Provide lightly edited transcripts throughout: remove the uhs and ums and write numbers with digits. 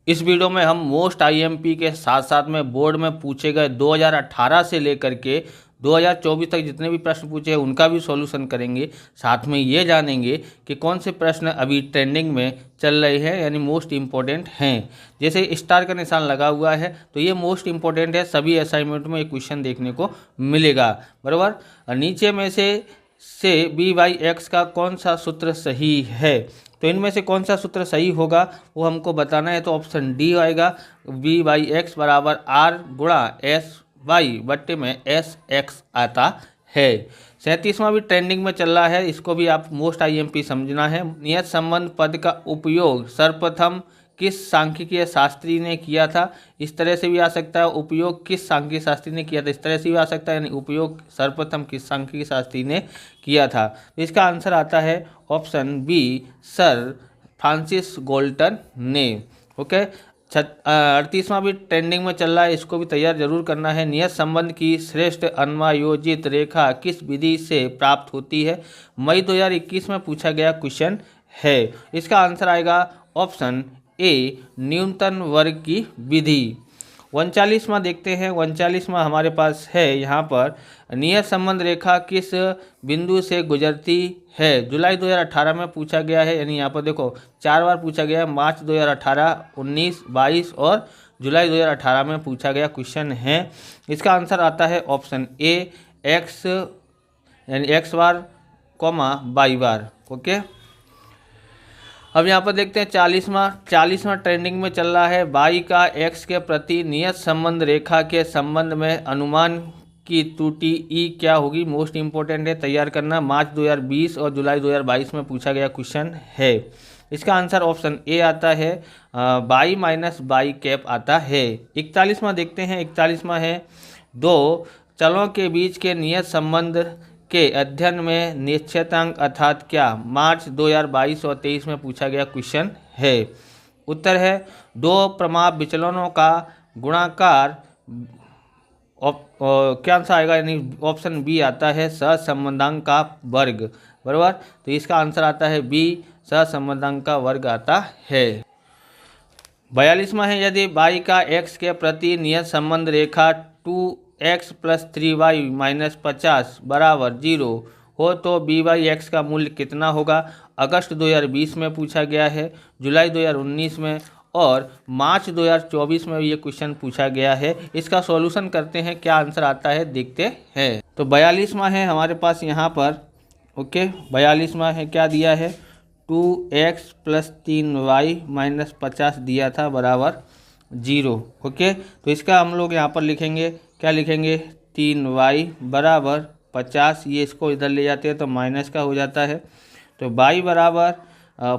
इस वीडियो में हम मोस्ट आईएमपी के साथ साथ में बोर्ड में पूछे गए 2018 से लेकर के 2024 तक जितने भी प्रश्न पूछे हैं उनका भी सॉल्यूशन करेंगे। साथ में ये जानेंगे कि कौन से प्रश्न अभी ट्रेंडिंग में चल रहे हैं, यानी मोस्ट इम्पोर्टेंट हैं। जैसे स्टार का निशान लगा हुआ है तो ये मोस्ट इम्पोर्टेंट है, सभी असाइनमेंट में एक क्वेश्चन देखने को मिलेगा, बराबर। और नीचे में से b/x का कौन सा सूत्र सही है, तो इनमें से कौन सा सूत्र सही होगा वो हमको बताना है। तो ऑप्शन डी आएगा, b/x बराबर r गुणा sy बट्टे में sx आता है। 37वां भी ट्रेंडिंग में चल रहा है, इसको भी आप मोस्ट आईएमपी समझना है। नियत संबंध पद का उपयोग सर्वप्रथम किस सांख्यिकीय शास्त्री ने किया था, इस तरह से भी आ सकता है। उपयोग किस सांख्यिकीय शास्त्री ने किया था, इस तरह से भी आ सकता है, यानी उपयोग सर्वप्रथम किस सांख्यिकीय शास्त्री ने किया था। तो इसका आंसर आता है option B, sir Francis Galton ने। ओके। 38वां भी ट्रेंडिंग में चल रहा है, इसको भी तैयार जरूर करना है। नियत संबंध की श्रेष्ठ अन्वयोजित रेखा किस विधि से प्राप्त होती है, मई 2021 में पूछा गया क्वेश्चन है। इसका आंसर आएगा ऑप्शन ए, न्यूनतम वर्ग की विधि। 39वां देखते हैं। 39वां हमारे पास है यहाँ पर, नियत संबंध रेखा किस बिंदु से गुजरती है, जुलाई 2018 में पूछा गया है। यानी यहाँ पर देखो 4 बार पूछा गया है, मार्च 2018, 19, 22 और जुलाई 2018 में पूछा गया क्वेश्चन है। इसका आंसर आता है ऑप्शन ए, एक्स यानी x बार कॉमा y बार। ओके। अब यहाँ पर देखते हैं 40वां ट्रेंडिंग में चल रहा है। y का x के प्रति नियत संबंध रेखा के संबंध में अनुमान की त्रुटि ई क्या होगी, मोस्ट इंपॉर्टेंट है, तैयार करना। मार्च 2020 और जुलाई 2022 में पूछा गया क्वेश्चन है। इसका आंसर ऑप्शन ए आता है, y माइनस y कैप आता है। 41वां देखते हैं। 41वां है, दो चलों के बीच के नियत संबंध के अध्ययन में निश्चयतांक अर्थात क्या, मार्च 2022 और 23 में पूछा गया क्वेश्चन है। उत्तर है, दो प्रमाप विचलनों का गुणाकार, क्या आंसर आएगा, यानी ऑप्शन बी आता है, सहसंबंधांक का वर्ग, बराबर। तो इसका आंसर आता है बी, सहसंबंधांक का वर्ग आता है। 42वां है, यदि y का x के प्रति नियत संबंध रेखा 2x + 3y - 50 बराबर 0 हो तो b/x का मूल्य कितना होगा। अगस्त 2020 में पूछा गया है, जुलाई 2019 में और मार्च 2024 में ये क्वेश्चन पूछा गया है। इसका सॉल्यूशन करते हैं, क्या आंसर आता है देखते हैं। तो 42वां है हमारे पास यहाँ पर। ओके। 42वां है, क्या दिया है, 2x + 3y - 50 दिया था बराबर 0। ओके। तो इसका हम लोग यहाँ पर लिखेंगे, क्या लिखेंगे, 3y बराबर 50, ये इसको इधर ले जाते हैं तो माइनस का हो जाता है। तो y बराबर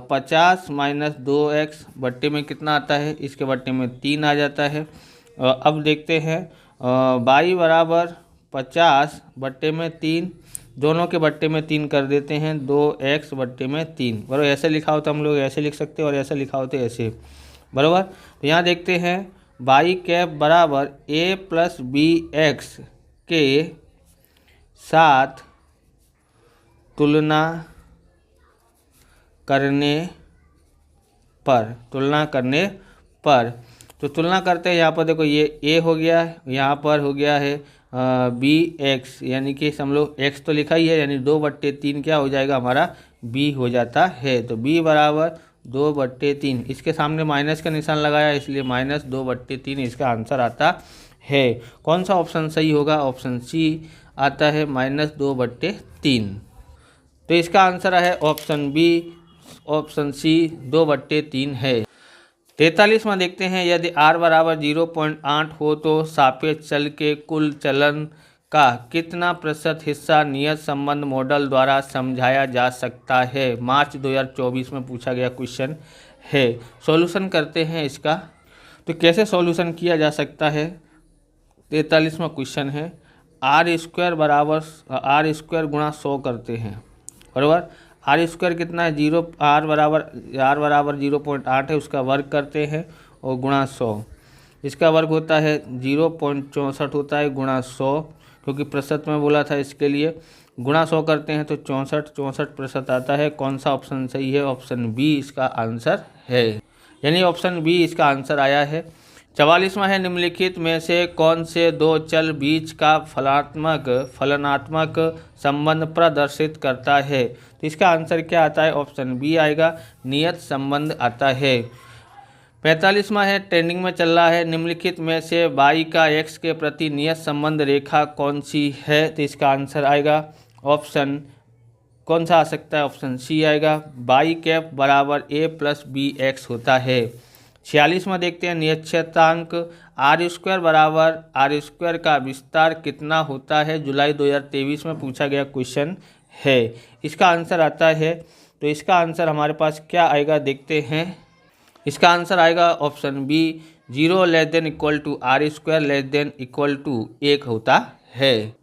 50 - 2x बट्टे में कितना आता है, इसके बट्टे में 3 आ जाता है। अब देखते हैं, y बराबर 50 बट्टे में 3, दोनों के बट्टे में 3 कर देते हैं, 2x बट्टे में 3, बराबर। ऐसे लिखा होता हम लोग ऐसे लिख सकते हैं और ऐसे लिखा होता ऐसे, बराबर। तो यहाँ देखते हैं, y कैप बराबर a + bx के साथ तुलना करने पर, तो तुलना करते हैं। यहाँ पर देखो ये a हो गया, यहाँ पर हो गया है bx, यानी कि हम लोग x तो लिखा ही है, यानी 2/3 क्या हो जाएगा हमारा, b हो जाता है। तो b बराबर 2/3, इसके सामने माइनस का निशान लगाया इसलिए -2/3 इसका आंसर आता है। कौन सा ऑप्शन सही होगा, ऑप्शन सी आता है, -2/3। तो इसका आंसर है ऑप्शन बी, ऑप्शन सी 2/3 है। 43वां देखते हैं, यदि r बराबर 0.8 हो तो सापेक्ष चल के कुल चलन का कितना प्रतिशत हिस्सा नियत संबंध मॉडल द्वारा समझाया जा सकता है, मार्च 2024 में पूछा गया क्वेश्चन है। सॉल्यूशन करते हैं इसका। तो कैसे सॉल्यूशन किया जा सकता है, 43वां क्वेश्चन है, r² बराबर r² गुणा 100 करते हैं, बराबर। r² कितना है, r बराबर 0.8 है, उसका वर्ग करते हैं और गुणा 100, इसका वर्ग होता है 0.64 होता है, गुणा 100, क्योंकि प्रतिशत में बोला था इसके लिए, गुणा 100 करते हैं तो 64% आता है। कौन सा ऑप्शन सही है, ऑप्शन बी इसका आंसर है। यानी ऑप्शन बी इसका आंसर आया है। 44वां है, निम्नलिखित में से कौन से दो चल बीच का फलनात्मक संबंध प्रदर्शित करता है? तो इसका आंसर क्या आता है? ऑप्शन बी आएगा, नियत संबंध आता है। 45वां है, ट्रेंडिंग में चल रहा है, निम्नलिखित में से y का x के प्रति नियत संबंध रेखा कौन सी है? तो इसका आंसर आएगा ऑप्शन कौन सा आ सकता है? ऑप्शन सी आएगा, y कैप बराबर a प्लस बी एक्स होता है। 46वां देखते हैं, नियतकांक आर स्क्वायर बराबर आर स्क्वायर का विस्तार कितना होता है? जुलाई 2023 में पूछा गया क्वेश्चन है। इसका आंसर आता है, तो इसका आंसर हमारे पास क्या आएगा देखते हैं। इसका आंसर आएगा option B, 0 less than equal to R square less than equal to 1 होता है।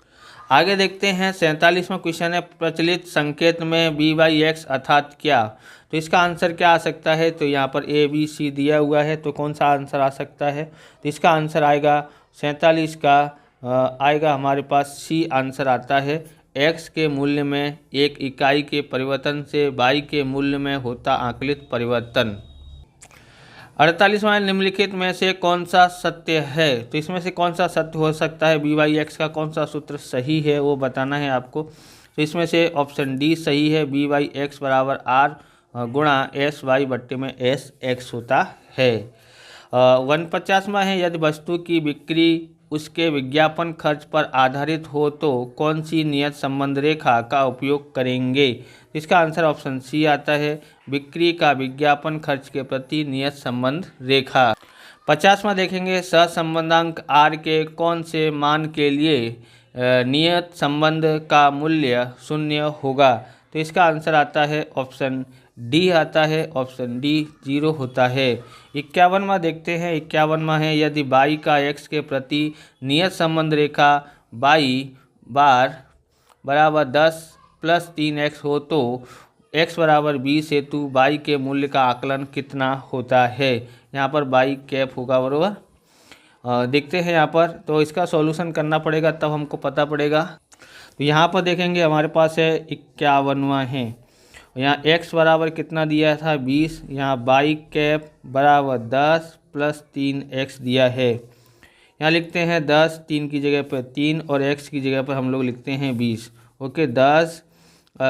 आगे देखते हैं 47वां क्वेश्चन है, प्रचलित संकेत में बी बाई एक्स अर्थात क्या? तो इसका आंसर क्या आ सकता है? तो यहाँ पर ए बी सी दिया हुआ है, तो कौन सा आंसर आ सकता है? तो इसका आंसर आएगा 47 का आएगा हमारे पास सी आंसर आता है। एक्स के मूल्य में एक इकाई के परिवर्तन से वाई के मूल्य में होता आकलित परिवर्तन। 48वां, निम्नलिखित में से कौन सा सत्य है? तो इसमें से कौन सा सत्य हो सकता है? बी वाई एक्स का कौन सा सूत्र सही है वो बताना है आपको। तो इसमें से ऑप्शन डी सही है, बी वाई एक्स बराबर आर गुणा एस वाई बट्टे में एस एक्स होता है। 49वां है, यदि वस्तु की बिक्री उसके विज्ञापन खर्च पर आधारित हो तो कौन सी नियत संबंध रेखा का उपयोग करेंगे? इसका आंसर ऑप्शन सी आता है, बिक्री का विज्ञापन खर्च के प्रति नियत संबंध रेखा। 50वां देखेंगे, सहसंबंधांक आर के कौन से मान के लिए नियत संबंध का मूल्य 0 होगा? तो इसका आंसर आता है ऑप्शन डी आता है, ऑप्शन डी 0 होता है। 51वां देखते हैं, 51वां है, यदि बाई का एक्स के प्रति नियत संबंध रेखा बाई बार बराबर 10 प्लस 3x हो तो x बराबर 20 हेतु बाई के मूल्य का आकलन कितना होता है? यहाँ पर बाई कैप होगा बराबर। देखते हैं यहाँ पर, तो इसका सॉल्यूशन करना पड़ेगा तब हमको पता पड़ेगा। तो यहाँ पर देखेंगे हमारे पास है 51वां है, यहाँ x बराबर कितना दिया था 20, यहाँ बाई कैप बराबर 10 प्लस 3x दिया है। यहाँ लिखते हैं 10, 3 की जगह पर 3 और x की जगह पर हम लोग लिखते हैं 20। ओके, 10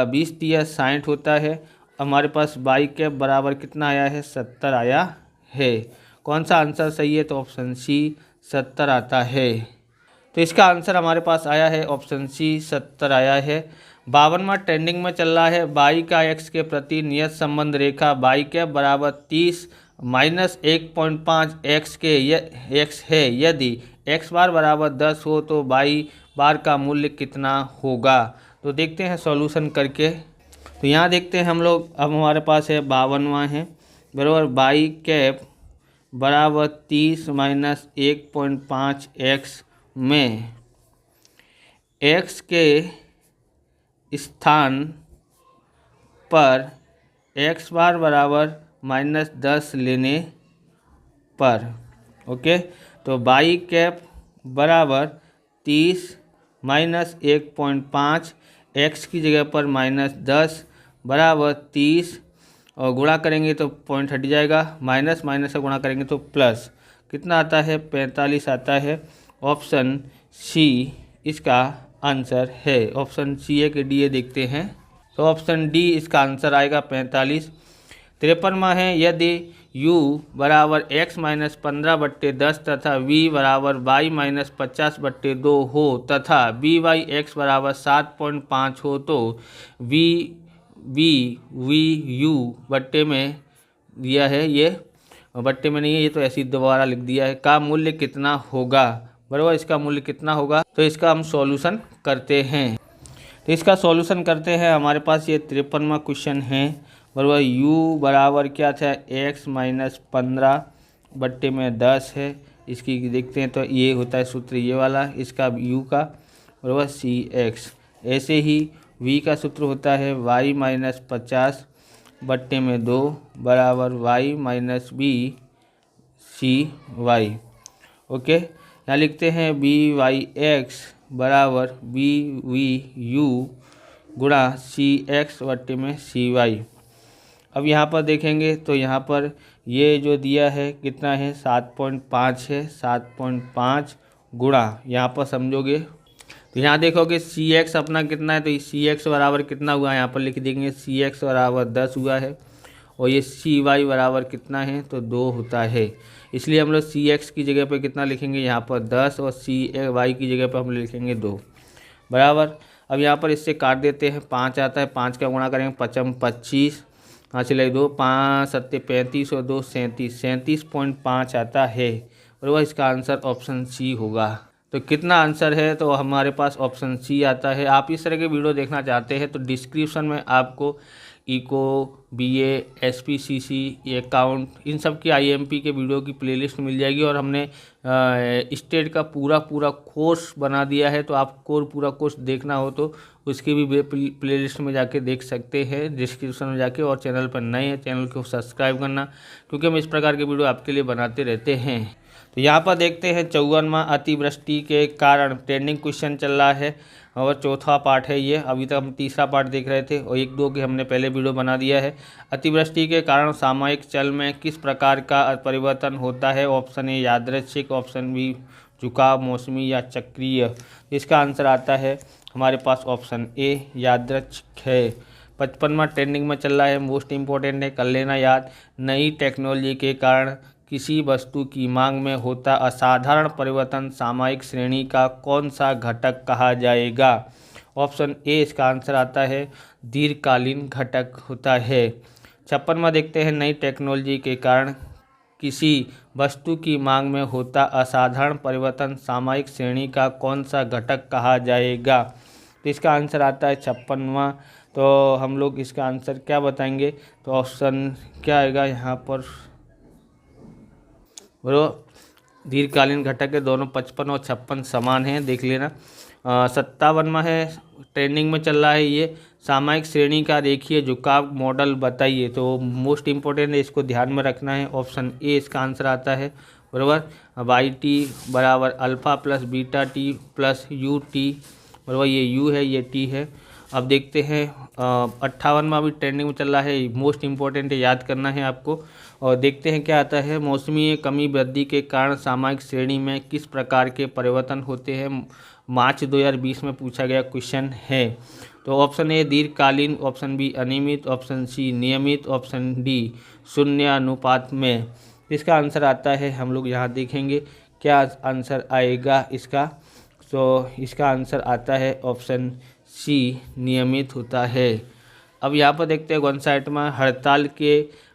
20 दिया 60 होता है। हमारे पास बाई कैप बराबर कितना आया है? 70 आया है। कौन सा आंसर सही है? तो ऑप्शन सी 70 आता है। तो इसका आंसर हमारे पास आया है ऑप्शन सी 70 आया है। 52वां ट्रेंडिंग में चल रहा है, बाई का एक्स के प्रति नियत संबंध रेखा बाई कैप बराबर 30 माइनस 1.5 एक्स के एक्स है, यदि एक्स बार बराबर 10 हो तो बाई बार का मूल्य कितना होगा? तो देखते हैं सॉल्यूशन करके। तो यहाँ देखते हैं हम लोग, अब हमारे पास है 52वां है बराबर बाई कैप बराबर 30 माइनस 1.5 एक्स में एक्स के स्थान पर एक्स बार बराबर -10 लेने पर। ओके, तो बाई कैप बराबर 30 माइनस 1.5 एक्स की जगह पर -10 बराबर 30 और गुणा करेंगे तो पॉइंट हट जाएगा, माइनस माइनस से गुणा करेंगे तो प्लस कितना आता है? 45 आता है। ऑप्शन सी इसका आंसर है। ऑप्शन सी ए के डी ए देखते हैं, तो ऑप्शन डी इसका आंसर आएगा 45। 53वां है, यदि u बराबर x माइनस 15/10 तथा v बराबर y माइनस 50/2 हो तथा b बाई एक्स बराबर 7.5 हो तो v u बट्टे में दिया है, ये बट्टे में नहीं है, ये तो ऐसे ही दोबारा लिख दिया है, का मूल्य कितना होगा? बराबर, इसका मूल्य कितना होगा? तो इसका हम सॉल्यूशन करते हैं। तो इसका सॉल्यूशन करते हैं, हमारे पास ये 53वां क्वेश्चन है बराबर u बराबर क्या था? x माइनस 15 बट्टे में 10 है। इसकी देखते हैं तो ये होता है सूत्र ये वाला, इसका u का बराबर cx। ऐसे ही v का सूत्र होता है y माइनस 50 बट्टे में 2 बराबर y minus b cy। Okay, यहाँ लिखते हैं बी वाई एक्स बराबर बी वी यू गुणा सी एक्स बट्टे में सी वाई। अब यहाँ पर देखेंगे तो यहाँ पर ये जो दिया है कितना है 7.5 है, 7.5 गुणा यहाँ पर समझोगे तो यहाँ देखोगे सी एक्स अपना कितना है, तो सी एक्स बराबर कितना हुआ यहाँ पर लिख देंगे, सी एक्स बराबर 10 हुआ है और ये सी वाई बराबर कितना है तो 2 होता है। इसलिए हम लोग सी एक्स की जगह पर कितना लिखेंगे यहाँ पर 10 और सी वाई की जगह पर हम लिखेंगे 2 बराबर। अब यहाँ पर इससे काट देते हैं, 5 आता है, 5 का गुणा करेंगे 5 25, यहाँ से लगे 2, 5 7 35 और 2 37, 37.5 आता है बराबर। इसका आंसर ऑप्शन सी होगा। तो कितना आंसर है तो हमारे पास ऑप्शन सी आता है। आप इस तरह के वीडियो देखना चाहते हैं तो डिस्क्रिप्शन में आपको इको, बीए, एसपीसीसी, अकाउंट इन सब की आईएमपी के वीडियो की प्लेलिस्ट मिल जाएगी और हमने स्टेट का पूरा कोर्स बना दिया है। तो आपको पूरा कोर्स देखना हो तो उसकी भी प्लेलिस्ट में जाके देख सकते हैं, डिस्क्रिप्शन में जाके। और चैनल पर नए हैं चैनल को सब्सक्राइब करना, क्योंकि हम इस प्रकार के वीडियो आपके लिए बनाते रहते हैं। तो यहाँ पर देखते हैं 54वां अतिवृष्टि के कारण ट्रेंडिंग क्वेश्चन चल रहा है और चौथा पार्ट है ये। अभी तक हम तीसरा पार्ट देख रहे थे और 1-2 के हमने पहले वीडियो बना दिया है। अतिवृष्टि के कारण सामयिक चल में किस प्रकार का परिवर्तन होता है? ऑप्शन ए यादृच्छिक, ऑप्शन बी झुकाव, मौसमी या चक्रीय। इसका आंसर आता है हमारे पास ऑप्शन ए यादृच्छिक है। 55वां ट्रेंडिंग में चल रहा है, मोस्ट इम्पोर्टेंट है, कर लेना याद। नई टेक्नोलॉजी के कारण किसी वस्तु की मांग में होता असाधारण परिवर्तन सामयिक श्रेणी का कौन सा घटक कहा जाएगा? ऑप्शन ए इसका आंसर आता है दीर्घकालीन घटक होता है। 56वां देखते हैं, नई टेक्नोलॉजी के कारण किसी वस्तु की मांग में होता असाधारण परिवर्तन सामयिक श्रेणी का कौन सा घटक कहा जाएगा? तो इसका आंसर आता है 56वां। तो हम लोग इसका आंसर क्या बताएंगे? तो ऑप्शन क्या आएगा यहाँ पर? वो दीर्घकालीन घटक है, दोनों 55 और 56 समान हैं, देख लेना। 57वां है, ट्रेंडिंग में चल रहा है ये, सामयिक श्रेणी का रेखीय झुकाव मॉडल बताइए। तो मोस्ट इम्पोर्टेंट है, इसको ध्यान में रखना है। ऑप्शन ए इसका आंसर आता है बराबर। वाई टी बराबर alpha plus beta T plus U T बराबर, ये यू है ये टी है। अब देखते हैं 58वां भी ट्रेंडिंग में चल रहा है, मोस्ट इम्पोर्टेंट है, याद करना है आपको। और देखते हैं क्या आता है, मौसमी कमी वृद्धि के कारण सामयिक श्रेणी में किस प्रकार के परिवर्तन होते हैं? मार्च 2020 में पूछा गया क्वेश्चन है। तो ऑप्शन ए दीर्घकालीन, ऑप्शन बी अनियमित, ऑप्शन सी नियमित, ऑप्शन डी शून्य अनुपात में। इसका आंसर आता है, हम लोग यहाँ देखेंगे क्या आंसर आएगा इसका। तो इसका आंसर आता है ऑप्शन सी नियमित होता है। अब यहाँ पर देखते हैं 59वां,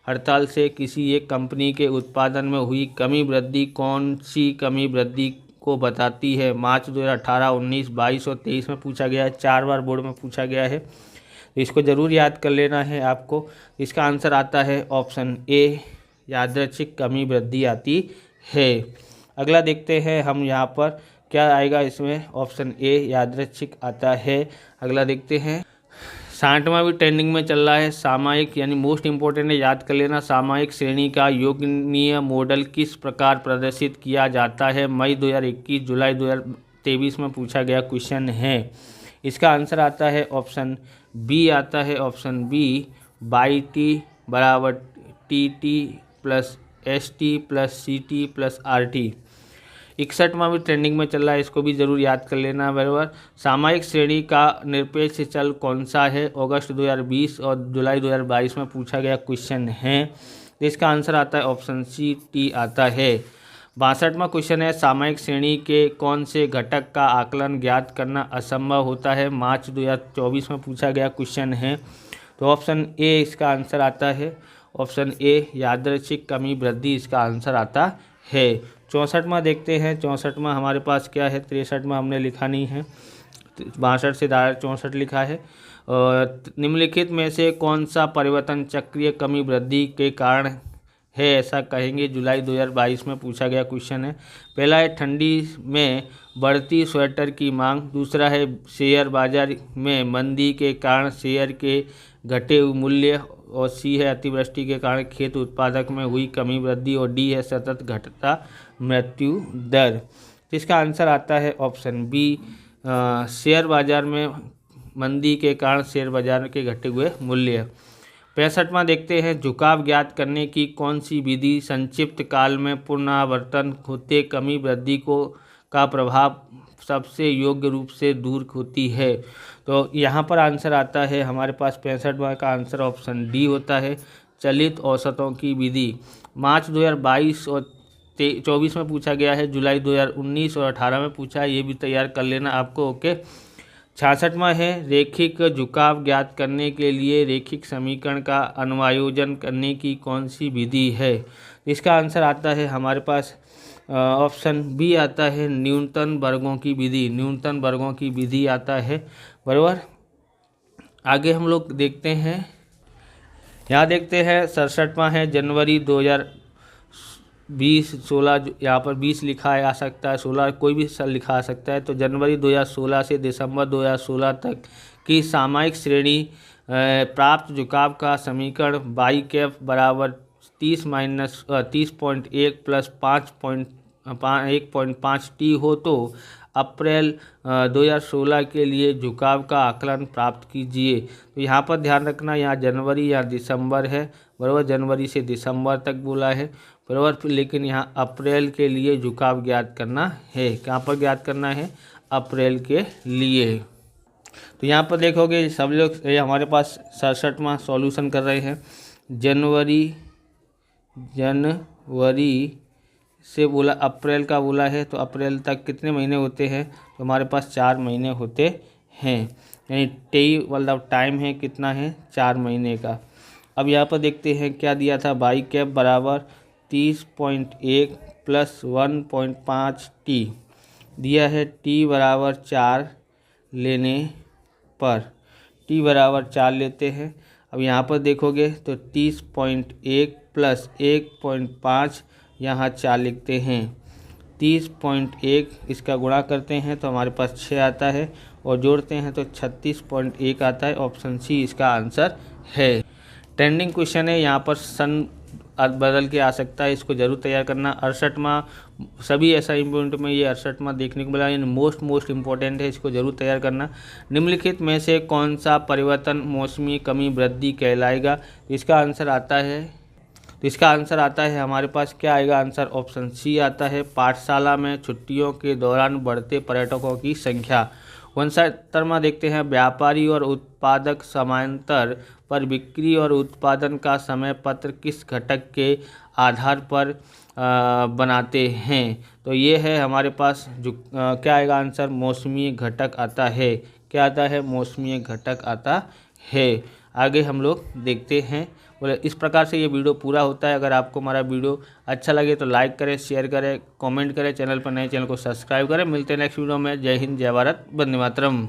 हड़ताल से किसी एक कंपनी के उत्पादन में हुई कमी वृद्धि कौन सी कमी वृद्धि को बताती है? मार्च 2018, 19, 22 और 23 में पूछा गया है, 4 बार बोर्ड में पूछा गया है, तो इसको ज़रूर याद कर लेना है आपको। इसका आंसर आता है ऑप्शन ए यादृच्छिक कमी वृद्धि आती है। अगला देखते हैं हम यहाँ पर क्या आएगा इसमें, ऑप्शन ए यादृच्छिक आता है। अगला देखते हैं 60वां भी ट्रेंडिंग में चल रहा है, सामयिक यानी मोस्ट इम्पोर्टेंट है, याद कर लेना। सामयिक श्रेणी का योजनीय मॉडल किस प्रकार प्रदर्शित किया जाता है? मई 2021, जुलाई 2023 में पूछा गया क्वेश्चन है। इसका आंसर आता है ऑप्शन बी आता है, ऑप्शन बी बाई टी बराबर T T plus S T plus C T plus R T. 61वां भी ट्रेंडिंग में चल रहा है, इसको भी ज़रूर याद कर लेना बराबर। सामयिक श्रेणी का निरपेक्ष चल कौन सा है? अगस्त 2020 और जुलाई 2022 में पूछा गया क्वेश्चन है। इसका आंसर आता है ऑप्शन सी टी आता है। 62वां क्वेश्चन है, सामयिक श्रेणी के कौन से घटक का आकलन ज्ञात करना असंभव होता है? मार्च 2024 में पूछा गया क्वेश्चन है। तो ऑप्शन ए इसका आंसर आता है, ऑप्शन ए यादृच्छिक कमी वृद्धि इसका आंसर आता है। 64वां देखते हैं, 64वां हमारे पास क्या है, 63वां हमने लिखा नहीं है, 62 से 64 लिखा है। निम्नलिखित में से कौन सा परिवर्तन चक्रीय कमी वृद्धि के कारण है ऐसा कहेंगे? जुलाई 2022 में पूछा गया क्वेश्चन है। पहला है ठंडी में बढ़ती स्वेटर की मांग, दूसरा है शेयर बाजार में मंदी के कारण शेयर के घटे हुए मूल्य, और सी है अतिवृष्टि के कारण खेत उत्पादक में हुई कमी वृद्धि, और डी है सतत घटता मृत्यु दर। इसका आंसर आता है ऑप्शन बी शेयर बाजार में मंदी के कारण शेयर बाजार के घटे हुए मूल्य। 65वां देखते हैं, झुकाव ज्ञात करने की कौन सी विधि संक्षिप्त काल में पुनरावर्तन होते कमी वृद्धि को का प्रभाव सबसे योग्य रूप से दूर होती है। तो यहाँ पर आंसर आता है हमारे पास 65वां का आंसर ऑप्शन डी होता है, चलित औसतों की विधि। मार्च 2022 और 24 में पूछा गया है, जुलाई 2019 और 18 में पूछा है, ये भी तैयार कर लेना आपको। ओके। 66वां है, रेखिक झुकाव ज्ञात करने के लिए रेखिक समीकरण का अनुमायोजन करने की कौन सी विधि है। इसका आंसर आता है हमारे पास ऑप्शन बी आता है, न्यूनतम वर्गों की विधि। न्यूनतम वर्गों की विधि आता है, बराबर। आगे हम लोग देखते हैं, यहाँ देखते हैं 67वां है, जनवरी 2020 16, यहाँ पर 20 लिखा है, आ सकता है 16, कोई भी साल लिखा आ सकता है। तो जनवरी 2016 से दिसंबर 2016 तक की सामयिक श्रेणी प्राप्त झुकाव का समीकरण बाई कैप बराबर 30-30.1 प्लस 1.5 टी हो तो अप्रैल 2016 के लिए झुकाव का आकलन प्राप्त कीजिए। तो यहाँ पर ध्यान रखना, यहाँ जनवरी या दिसंबर है, बराबर, जनवरी से दिसंबर तक बोला है, बराबर, लेकिन यहाँ अप्रैल के लिए झुकाव ज्ञात करना है। कहाँ पर ज्ञात करना है? अप्रैल के लिए। तो यहाँ पर देखोगे सब लोग हमारे पास 67वां सॉल्यूशन कर रहे हैं। जनवरी से बोला, अप्रैल का बोला है, तो अप्रैल तक कितने महीने होते हैं? तो हमारे पास 4 महीने होते हैं, यानी टी मतलब टाइम है कितना है? 4 महीने का। अब यहाँ पर देखते हैं क्या दिया था, बाई कैप बराबर 30.1 प्लस 1.5 टी दिया है। टी बराबर 4 लेने पर, टी बराबर 4 लेते हैं। अब यहाँ पर देखोगे तो 30.1 प्लस 1.5, यहाँ 4 लिखते हैं। 30.1 इसका गुणा करते हैं तो हमारे पास 6 आता है, और जोड़ते हैं तो 36.1 आता है। ऑप्शन सी इसका आंसर है। ट्रेंडिंग क्वेश्चन है, यहाँ पर सन बदल के आ सकता है, इसको जरूर तैयार करना। 68वां, सभी असाइनमेंट में ये 68वां देखने को मिला, यानी मोस्ट इंपॉर्टेंट है, इसको जरूर तैयार करना। निम्नलिखित में से कौन सा परिवर्तन मौसमी कमी वृद्धि कहलाएगा? इसका आंसर आता है, तो इसका आंसर आता है हमारे पास, क्या आएगा आंसर? ऑप्शन सी आता है, पाठशाला में छुट्टियों के दौरान बढ़ते पर्यटकों की संख्या। 69वां देखते हैं, व्यापारी और उत्पादक समानांतर पर बिक्री और उत्पादन का समय पत्र किस घटक के आधार पर बनाते हैं? तो ये है हमारे पास जो क्या आएगा आंसर? मौसमी घटक आता है। क्या आता है? मौसमी घटक आता है। आगे हम लोग देखते हैं। बोले इस प्रकार से ये वीडियो पूरा होता है। अगर आपको हमारा वीडियो अच्छा लगे तो लाइक करें, शेयर करें, कमेंट करें, चैनल पर नए चैनल को सब्सक्राइब करें। मिलते हैं नेक्स्ट वीडियो में। जय हिंद, जय भारत, वंदे मातरम।